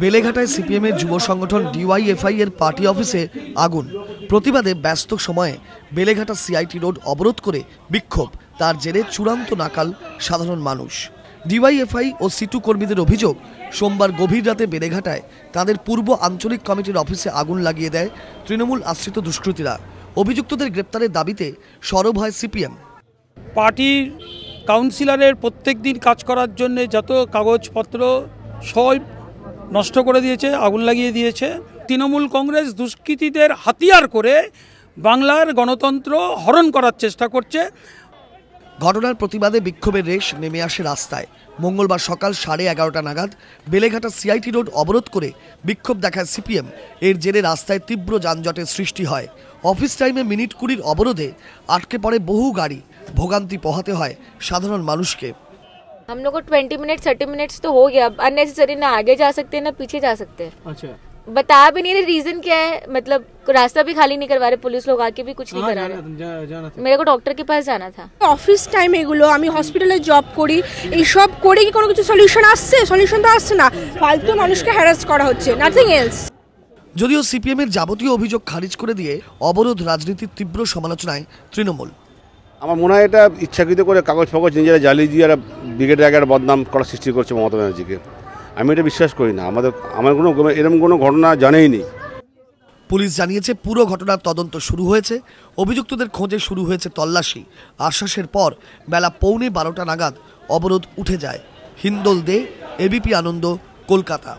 বেলেঘাটায় সিপিএমের যুব সংগঠন ডিওয়াইএফআই এর পার্টি অফিসে আগুন। প্রতিবাদে ব্যস্ত সময়ে বেলেঘাটা সিআইটি রোড অবরোধ করে বিক্ষোভ। তার জেরে চূড়ান্ত নাকাল সাধারণ মানুষ। ডিওয়াইএফআই ও সিটু কর্মীদের অভিযোগ, সোমবার গভীর রাতে বেলেঘাটায় তাদের পূর্ব আঞ্চলিক কমিটির অফিসে আগুন লাগিয়ে দেয় তৃণমূল আশ্রিত দুষ্কৃতীরা। অভিযুক্তদের গ্রেপ্তারের দাবিতে সরব হয় সিপিএম। পার্টির কাউন্সিলরের প্রত্যেক দিন কাজ করার জন্য যত কাগজপত্র সব নষ্ট করে দিয়েছে, আগুন লাগিয়ে দিয়েছে। তৃণমূল কংগ্রেস দুষ্কৃতীদের হাতিয়ার করে বাংলার গণতন্ত্র হরণ করার চেষ্টা করছে। ঘটনার প্রতিবাদে বিক্ষোভের রেশ নেমে আসে রাস্তায়। মঙ্গলবার সকাল 11:30 নাগাদ বেলেঘাটা সিআইটি রোড অবরোধ করে বিক্ষোভ দেখায় সিপিএম। এর জেরে রাস্তায় তীব্র যানজটের সৃষ্টি হয়। অফিস টাইমে মিনিট 20 অবরোধে আটকে পড়ে বহু গাড়ি। ভোগান্তি পোহাতে হয় সাধারণ মানুষকে। हम लोग को 20 मिनट 30 मिनट्स तो हो गया। अननेसेसरी ना आगे जा सकते हैं ना पीछे जा सकते हैं। अच्छा, बता भी नहीं रहे रीजन क्या है। मतलब रास्ता भी खाली नहीं करवा रहे, पुलिस लोग आके भी कुछ नहीं करा रहे। मेरे को डॉक्टर के पास जाना था। অফিস টাইম এগুলো, আমি হসপিটালে জব করি, এই সব করে কি কোনো কিছু সলিউশন আসছে? সলিউশন তো আসছে না, ফালতু মানুষকে হ্যারাস করা হচ্ছে, নাথিং এলস। যদিও সিপিএম এর যাবতীয় অভিযোগ খারিজ করে দিয়ে অবরোধ রাজনীতির তীব্র সমালোচনায় তৃণমূল। আমার মনে হয় এটা ইচ্ছাকৃত করে কাগজ ফাগজ নিজেরা জ্বালিয়ে দিয়ে ব্রিগেডের আগে বদনাম করার সৃষ্টি করছে মমতা ব্যানার্জিকে। আমি এটা বিশ্বাস করি না। আমার এরকম কোনো ঘটনা জানেই নেই। পুলিশ জানিয়েছে পুরো ঘটনার তদন্ত শুরু হয়েছে। অভিযুক্তদের খোঁজে শুরু হয়েছে তল্লাশি। আশ্বাসের পর বেলা 11:15 নাগাদ অবরোধ উঠে যায়। হিন্দোল দে, এবিপি আনন্দ, কলকাতা।